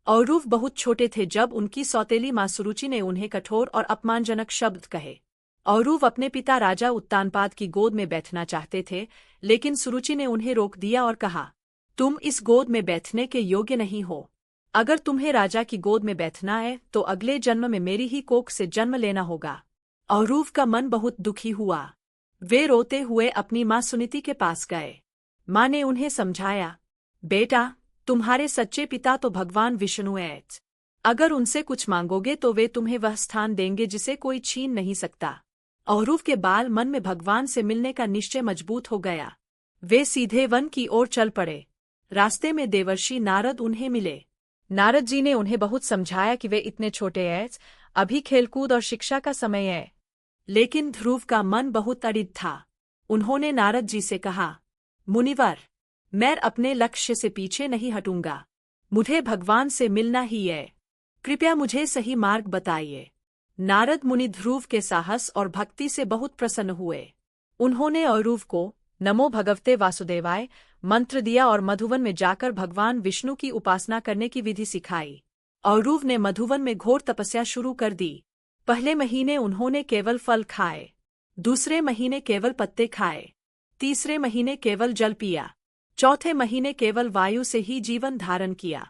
औरुव बहुत छोटे थे जब उनकी सौतेली माँ सुरुचि ने उन्हें कठोर और अपमानजनक शब्द कहे। औरुव अपने पिता राजा उत्तानपाद की गोद में बैठना चाहते थे, लेकिन सुरुचि ने उन्हें रोक दिया और कहा, तुम इस गोद में बैठने के योग्य नहीं हो। अगर तुम्हें राजा की गोद में बैठना है तो अगले जन्म में मेरी ही कोख से जन्म लेना होगा। औरुव का मन बहुत दुखी हुआ। वे रोते हुए अपनी माँ सुनीति के पास गए। माँ ने उन्हें समझाया, बेटा, तुम्हारे सच्चे पिता तो भगवान विष्णु हैं। अगर उनसे कुछ मांगोगे तो वे तुम्हें वह स्थान देंगे जिसे कोई छीन नहीं सकता। औरुव के बाल मन में भगवान से मिलने का निश्चय मजबूत हो गया। वे सीधे वन की ओर चल पड़े। रास्ते में देवर्षि नारद उन्हें मिले। नारद जी ने उन्हें बहुत समझाया कि वे इतने छोटे हैं, अभी खेलकूद और शिक्षा का समय है। लेकिन ध्रुव का मन बहुत अड़िग था। उन्होंने नारद जी से कहा, मुनिवर, मैं अपने लक्ष्य से पीछे नहीं हटूंगा। मुझे भगवान से मिलना ही है। कृपया मुझे सही मार्ग बताइए। नारद मुनि ध्रुव के साहस और भक्ति से बहुत प्रसन्न हुए। उन्होंने औरुव को नमो भगवते वासुदेवाय मंत्र दिया और मधुवन में जाकर भगवान विष्णु की उपासना करने की विधि सिखाई। औरुव ने मधुवन में घोर तपस्या शुरू कर दी। पहले महीने उन्होंने केवल फल खाए, दूसरे महीने केवल पत्ते खाए, तीसरे महीने केवल जल पिया, चौथे महीने केवल वायु से ही जीवन धारण किया,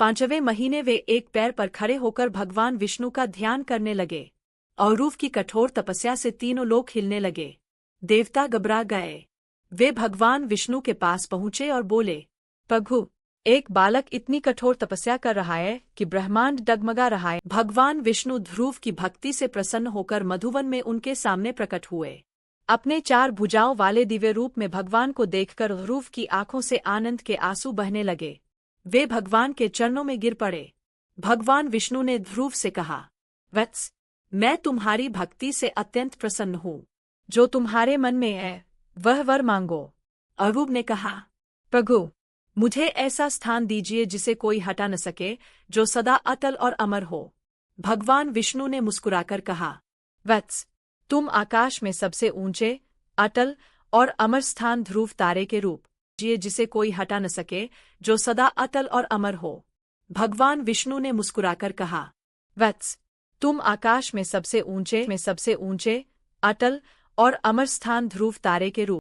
पांचवें महीने वे एक पैर पर खड़े होकर भगवान विष्णु का ध्यान करने लगे। औरुव की कठोर तपस्या से तीनों लोक हिलने लगे। देवता घबरा गए। वे भगवान विष्णु के पास पहुंचे और बोले, प्रभु, एक बालक इतनी कठोर तपस्या कर रहा है कि ब्रह्मांड डगमगा रहा है। भगवान विष्णु ध्रुव की भक्ति से प्रसन्न होकर मधुवन में उनके सामने प्रकट हुए। अपने 4 भुजाओं वाले दिव्य रूप में भगवान को देखकर ध्रुव की आंखों से आनंद के आंसू बहने लगे। वे भगवान के चरणों में गिर पड़े। भगवान विष्णु ने ध्रुव से कहा, वत्स, मैं तुम्हारी भक्ति से अत्यंत प्रसन्न हूँ। जो तुम्हारे मन में है वह वर मांगो। औरुव ने कहा, प्रभु, मुझे ऐसा स्थान दीजिए जिसे कोई हटा न सके, जो सदा अटल और अमर हो। भगवान विष्णु ने मुस्कुराकर कहा, वत्स, तुम आकाश में सबसे ऊंचे, अटल और अमर स्थान ध्रुव तारे के रूप दीजिए जिसे कोई हटा न सके, जो सदा अटल और अमर हो। भगवान विष्णु ने मुस्कुराकर कहा, वत्स, तुम आकाश में सबसे ऊंचे, अटल और अमर स्थान ध्रुव तारे के रूप